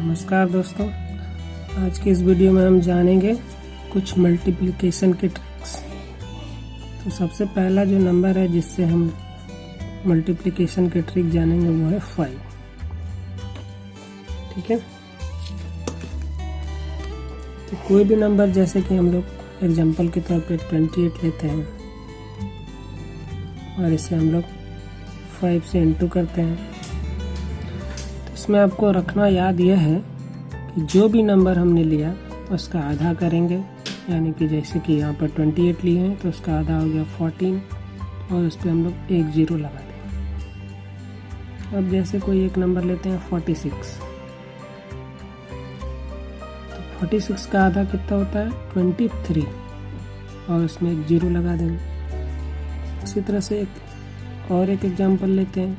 नमस्कार दोस्तों, आज की इस वीडियो में हम जानेंगे कुछ मल्टीप्लिकेशन के ट्रिक्स। तो सबसे पहला जो नंबर है जिससे हम मल्टीप्लिकेशन के ट्रिक जानेंगे वो है 5। ठीक है, तो कोई भी नंबर, जैसे कि हम लोग एग्जांपल के तौर पे 28 लेते हैं और इसे हम लोग 5 से इंटू करते हैं। इसमें आपको रखना याद यह है कि जो भी नंबर हमने लिया उसका आधा करेंगे, यानी कि जैसे कि यहाँ पर 28 लिए हैं तो उसका आधा हो गया 14 और उस पर हम लोग एक जीरो लगा देंगे। अब जैसे कोई एक नंबर लेते हैं 46, तो 46 का आधा कितना होता है 23 और उसमें एक जीरो लगा देंगे। इसी तरह से एक एग्जांपल लेते हैं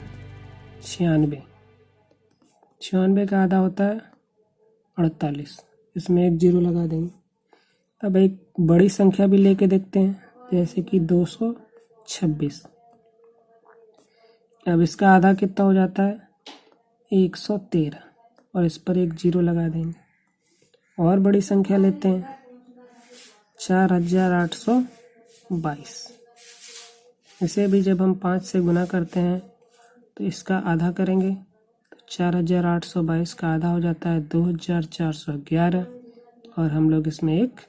96 का आधा होता है 48, इसमें एक जीरो लगा देंगे। अब एक बड़ी संख्या भी लेके देखते हैं, जैसे कि 226। अब इसका आधा कितना हो जाता है 113 और इस पर एक जीरो लगा देंगे। और बड़ी संख्या लेते हैं 4822। इसे भी जब हम 5 से गुना करते हैं तो इसका आधा करेंगे, 4822 का आधा हो जाता है 2411 और हम लोग इसमें एक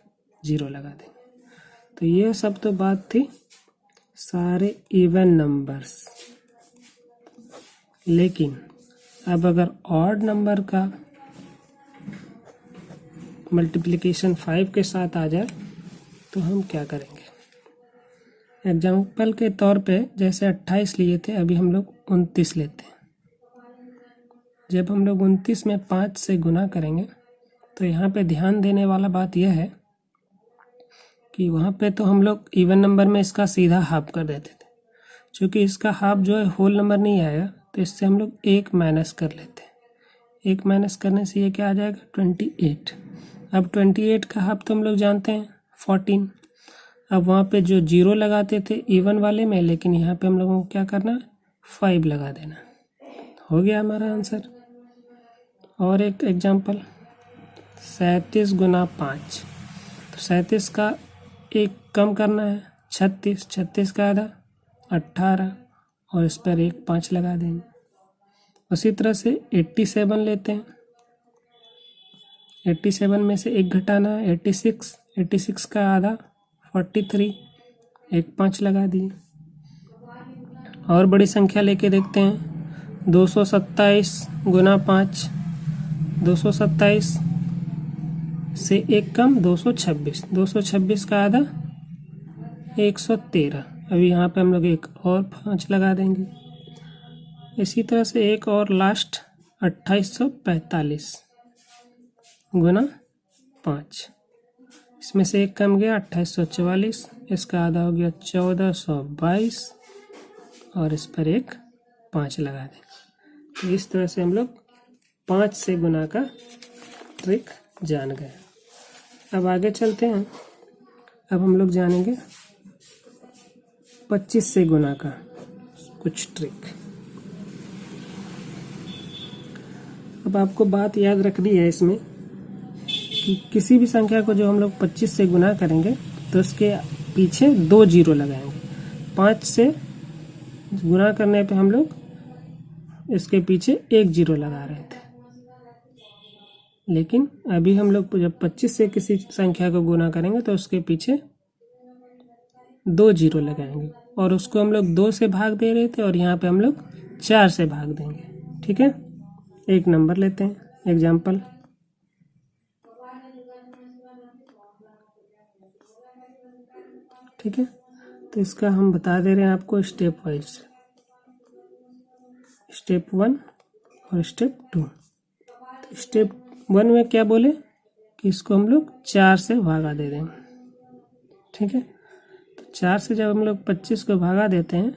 जीरो लगा देंगे। तो ये सब तो बात थी सारे इवन नंबर्स। लेकिन अब अगर ऑड नंबर का मल्टीप्लिकेशन 5 के साथ आ जाए तो हम क्या करेंगे। एग्जाम्पल के तौर पे जैसे 28 लिए थे, अभी हम लोग 29 लेते हैं। जब हम लोग 29 में 5 से गुना करेंगे तो यहाँ पे ध्यान देने वाला बात यह है कि वहाँ पे तो हम लोग इवन नंबर में इसका सीधा हाफ कर देते थे। चूँकि इसका हाफ जो है होल नंबर नहीं आएगा, तो इससे हम लोग एक माइनस कर लेते हैं। एक माइनस करने से ये क्या आ जाएगा 28। अब 28 का हाफ तो हम लोग जानते हैं 14। अब वहाँ पे जो जीरो लगाते थे इवन वाले में, लेकिन यहाँ पे हम लोगों को क्या करना 5 लगा देना। हो गया हमारा आंसर। और एक एग्जांपल 37 गुना 5, तो 37 का एक कम करना है 36 का आधा 18 और इस पर एक 5 लगा देंगे। उसी तरह से 87 लेते हैं, 87 में से एक घटाना है 86 का आधा 43, एक 5 लगा दिए। और बड़ी संख्या लेके देखते हैं 227 गुना 5, 227 से एक कम 226 का आधा 113। अभी यहाँ पे हम लोग एक और 5 लगा देंगे। इसी तरह से एक और लास्ट 2845 गुना 5, इसमें से एक कम गया 2844, इसका आधा हो गया 1422 और इस पर एक 5 लगा देंगे। तो इस तरह से हम लोग 5 से गुना का ट्रिक जान गए। अब आगे चलते हैं। अब हम लोग जानेंगे 25 से गुना का कुछ ट्रिक। अब आपको बात याद रखनी है इसमें कि किसी भी संख्या को जो हम लोग 25 से गुना करेंगे तो उसके पीछे 2 जीरो लगाएंगे। 5 से गुना करने पे हम लोग इसके पीछे एक जीरो लगा रहे थे, लेकिन अभी हम लोग जब 25 से किसी संख्या को गुना करेंगे तो उसके पीछे 2 जीरो लगाएंगे और उसको हम लोग 2 से भाग दे रहे थे और यहाँ पे हम लोग 4 से भाग देंगे। ठीक है, एक नंबर लेते हैं एग्जाम्पल। ठीक है, तो इसका हम बता दे रहे हैं आपको स्टेप वाइज, स्टेप 1 और स्टेप 2। स्टेप 1 में क्या बोले कि इसको हम लोग 4 से भागा दे देंगे। ठीक है, तो 4 से जब हम लोग 25 को भागा देते हैं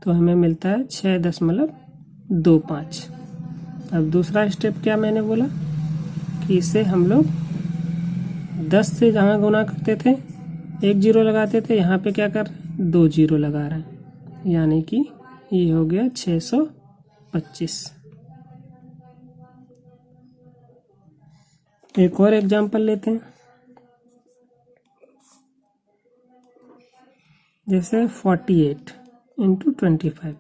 तो हमें मिलता है 6.25। अब दूसरा स्टेप क्या मैंने बोला कि इसे हम लोग 10 से जहाँ गुना करते थे एक जीरो लगाते थे, यहाँ पे क्या कर 2 जीरो लगा रहे हैं, यानी कि ये हो गया 625। एक और एग्जाम्पल लेते हैं, जैसे 48 इंटू 25।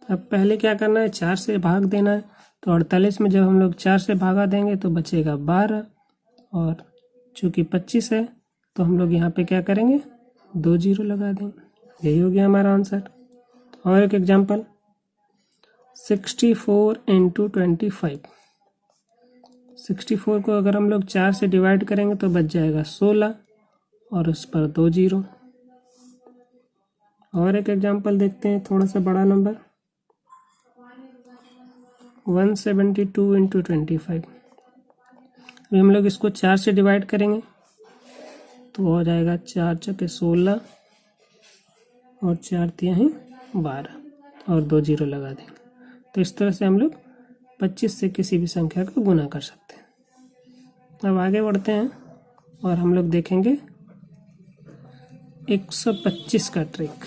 अब पहले क्या करना है, 4 से भाग देना है। तो 48 में जब हम लोग 4 से भागा देंगे तो बचेगा 12, और चूँकि 25 है तो हम लोग यहाँ पे क्या करेंगे, 2 जीरो लगा देंगे। यही हो गया हमारा आंसर। और एक एग्जाम्पल, 64 इंटू 25। 64 को अगर हम लोग 4 से डिवाइड करेंगे तो बच जाएगा 16, और उस पर 2 जीरो। और एक एग्जाम्पल देखते हैं, थोड़ा सा बड़ा नंबर, 172 इंटू 25। अभी हम लोग इसको 4 से डिवाइड करेंगे तो हो जाएगा 4 चौके 16, और 4 तिहाई 12, और 2 जीरो लगा देंगे। तो इस तरह से हम लोग 25 से किसी भी संख्या को गुना कर सकते हैं। अब आगे बढ़ते हैं और हम लोग देखेंगे 125 का ट्रिक।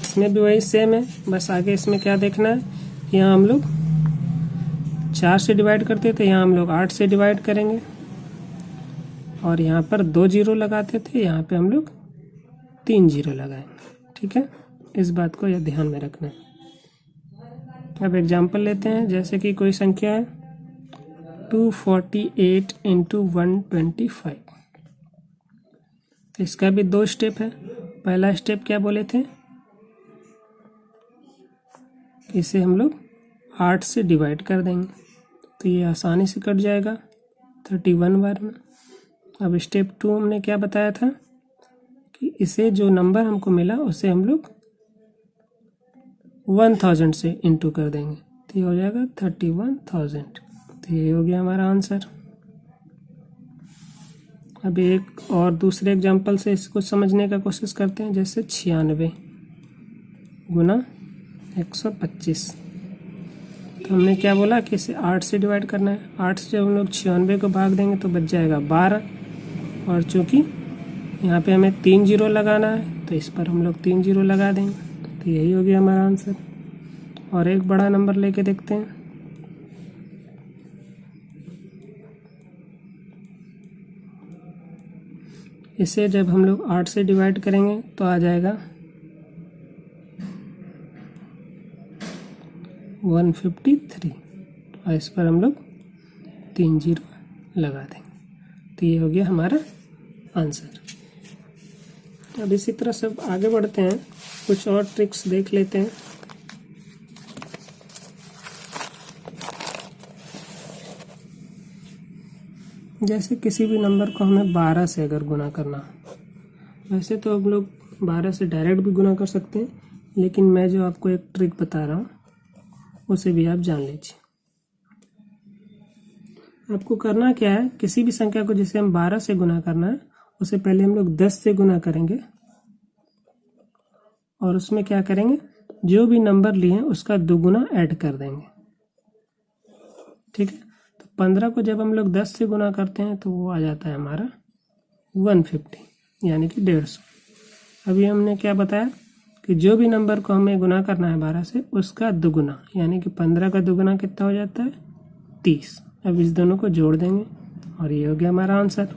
इसमें भी वही सेम है, बस आगे इसमें क्या देखना है, यहाँ हम लोग 4 से डिवाइड करते थे, यहाँ हम लोग 8 से डिवाइड करेंगे, और यहाँ पर 2 जीरो लगाते थे, यहाँ पे हम लोग 3 जीरो लगाएंगे। ठीक है, इस बात को यह ध्यान में रखना है। अब एग्जाम्पल लेते हैं, जैसे कि कोई संख्या है 248 इंटू 125। तो इसका भी 2 स्टेप है। पहला स्टेप क्या बोले थे, इसे हम लोग 8 से डिवाइड कर देंगे, तो ये आसानी से कट जाएगा 31 बार में। अब स्टेप 2 हमने क्या बताया था कि इसे जो नंबर हमको मिला उसे हम लोग 1000 से इंटू कर देंगे, तो ये हो जाएगा 31,000। तो ये हो गया हमारा आंसर। अब एक और दूसरे एग्जाम्पल से इसको समझने का कोशिश करते हैं, जैसे 96 गुना 125। तो हमने क्या बोला कि इसे 8 से डिवाइड करना है। 8 से जब हम लोग 96 को भाग देंगे तो बच जाएगा 12, और चूँकि यहाँ पे हमें 3 जीरो लगाना है तो इस पर हम लोग 3 जीरो लगा देंगे। तो यही हो गया हमारा आंसर। और एक बड़ा नंबर लेके देखते हैं, इसे जब हम लोग 8 से डिवाइड करेंगे तो आ जाएगा 153, और इस पर हम लोग 3 जीरो लगा देंगे। तो ये हो गया हमारा आंसर। अब इसी तरह से आगे बढ़ते हैं, कुछ और ट्रिक्स देख लेते हैं। जैसे किसी भी नंबर को हमें 12 से अगर गुना करना, वैसे तो हम लोग 12 से डायरेक्ट भी गुना कर सकते हैं, लेकिन मैं जो आपको एक ट्रिक बता रहा हूँ उसे भी आप जान लीजिए। आपको करना क्या है, किसी भी संख्या को जिसे हम 12 से गुना करना है उसे पहले हम लोग 10 से गुना करेंगे, और उसमें क्या करेंगे, जो भी नंबर लिए हैं उसका दुगुना ऐड कर देंगे। ठीक है, तो 15 को जब हम लोग 10 से गुना करते हैं तो वो आ जाता है हमारा 150, यानी कि 150। अभी हमने क्या बताया कि जो भी नंबर को हमें गुना करना है 12 से उसका दुगुना, यानी कि 15 का दुगुना कितना हो जाता है, 30। अब इस दोनों को जोड़ देंगे और ये हो गया हमारा आंसर।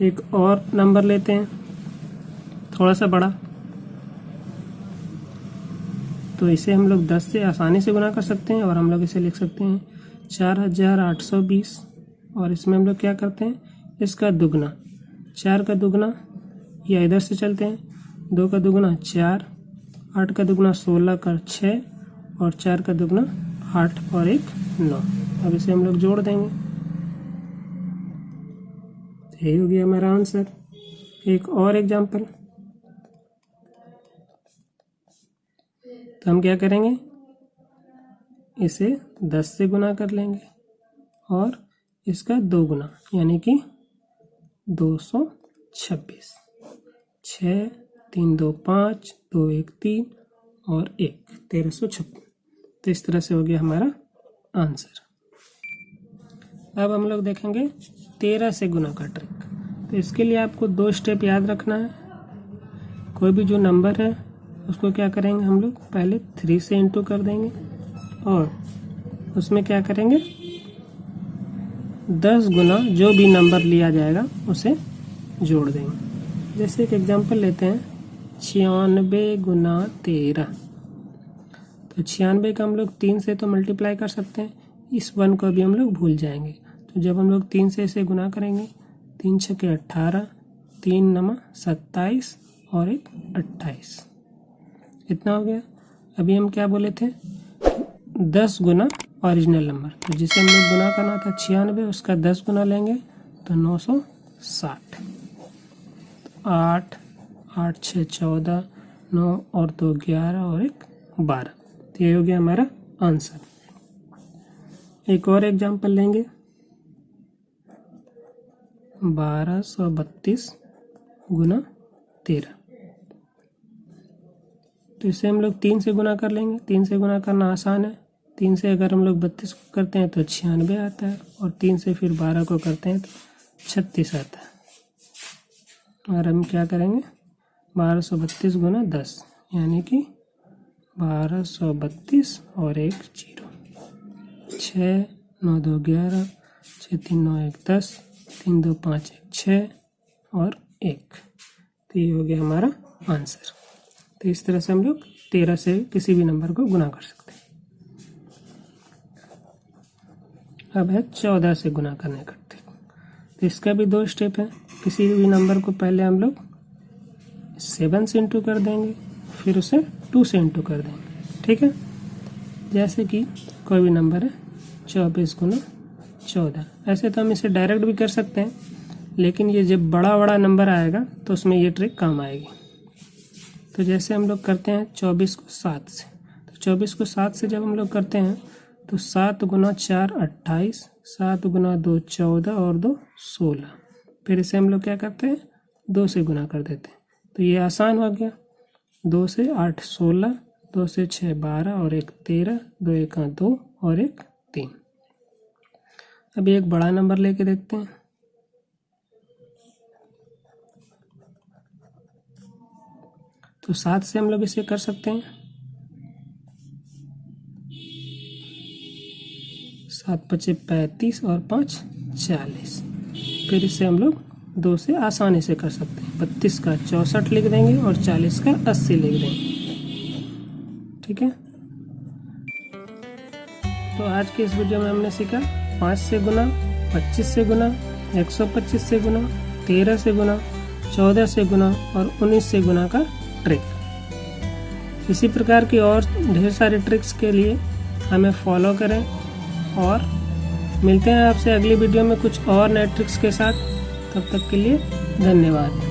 एक और नंबर लेते हैं, थोड़ा सा बड़ा, तो इसे हम लोग 10 से आसानी से गुना कर सकते हैं, और हम लोग इसे लिख सकते हैं 4820। और इसमें हम लोग क्या करते हैं, इसका दुगना, 4 का दुगना, या इधर से चलते हैं, 2 का दुगना 4, 8 का दुगना 16 का 6, और 4 का दुगना 8 और 1 9। अब इसे हम लोग जोड़ देंगे, यही हो गया हमारा आंसर। एक और एग्जाम्पल, तो हम क्या करेंगे, इसे 10 से गुना कर लेंगे और इसका 2 गुना, यानी कि 226। 6 3 2 5 2 1 3 और 1 1356। तो इस तरह से हो गया हमारा आंसर। अब हम लोग देखेंगे 13 से गुना का ट्रिक। तो इसके लिए आपको 2 स्टेप याद रखना है। कोई भी जो नंबर है उसको क्या करेंगे, हम लोग पहले 3 से इंटू कर देंगे, और उसमें क्या करेंगे, 10 गुना जो भी नंबर लिया जाएगा उसे जोड़ देंगे। जैसे एक एग्जांपल लेते हैं 96 गुना 13। तो 96 का हम लोग 3 से तो मल्टीप्लाई कर सकते हैं, इस 1 को भी हम लोग भूल जाएंगे। तो जब हम लोग 3 से इसे गुना करेंगे, 3 छके 18, 3 नमा 27 और एक 28, इतना हो गया। अभी हम क्या बोले थे, 10 गुना ओरिजिनल नंबर, तो जिसे हम लोग गुना करना था 96, उसका 10 गुना लेंगे तो 960। 8 8 6 14, 9 और 2 11 और एक 12। तो ये हो गया हमारा आंसर। एक और एग्जांपल लेंगे 1232 गुना 13। तो इसे हम लोग 3 से गुना कर लेंगे। 3 से गुना करना आसान है। 3 से अगर हम लोग 32 को करते हैं तो 96 आता है, और 3 से फिर 12 को करते हैं तो 36 आता है। और हम क्या करेंगे, 1232 गुना 10, यानी कि 1232 और एक 0। 6 9 2 11, 6 3 9 1 10, 3 2 5 1 6 और 1। तो ये हो गया हमारा आंसर। तो इस तरह से हम लोग 13 से किसी भी नंबर को गुना कर सकते हैं। अब है 14 से गुना करने का ट्रिक। तो इसका भी 2 स्टेप है। किसी भी नंबर को पहले हम लोग 7 से इंटू कर देंगे, फिर उसे 2 से इंटू कर देंगे, ठीक है। जैसे कि कोई भी नंबर है 24 गुना 14। ऐसे तो हम इसे डायरेक्ट भी कर सकते हैं, लेकिन ये जब बड़ा बड़ा नंबर आएगा तो उसमें ये ट्रिक काम आएगी। तो जैसे हम लोग करते हैं 24 को 7 से, तो 24 को 7 से जब हम लोग करते हैं तो 7 गुना 4 28, 7 गुना 2 14 और 2 16। फिर इसे हम लोग क्या करते हैं, 2 से गुना कर देते हैं। तो ये आसान हो गया। 2 से 8 16, 2 से 6 12 और एक 13, 2 1 2 और एक 3। अभी एक बड़ा नंबर लेके देखते हैं। तो 7 से हम लोग इसे कर सकते हैं, 7 5 35 और 5 40। फिर इसे हम लोग 2 से आसानी से कर सकते हैं। 32 का 64 लिख देंगे और 40 का 80 लिख देंगे, ठीक है। तो आज के इस वीडियो में हमने सीखा 5 से गुना, 25 से गुना, 125 से गुना, 13 से गुना, 14 से गुना और 19 से गुना का ट्रिक। इसी प्रकार की और ढेर सारे ट्रिक्स के लिए हमें फॉलो करें, और मिलते हैं आपसे अगली वीडियो में कुछ और नए ट्रिक्स के साथ। तब तक के लिए धन्यवाद।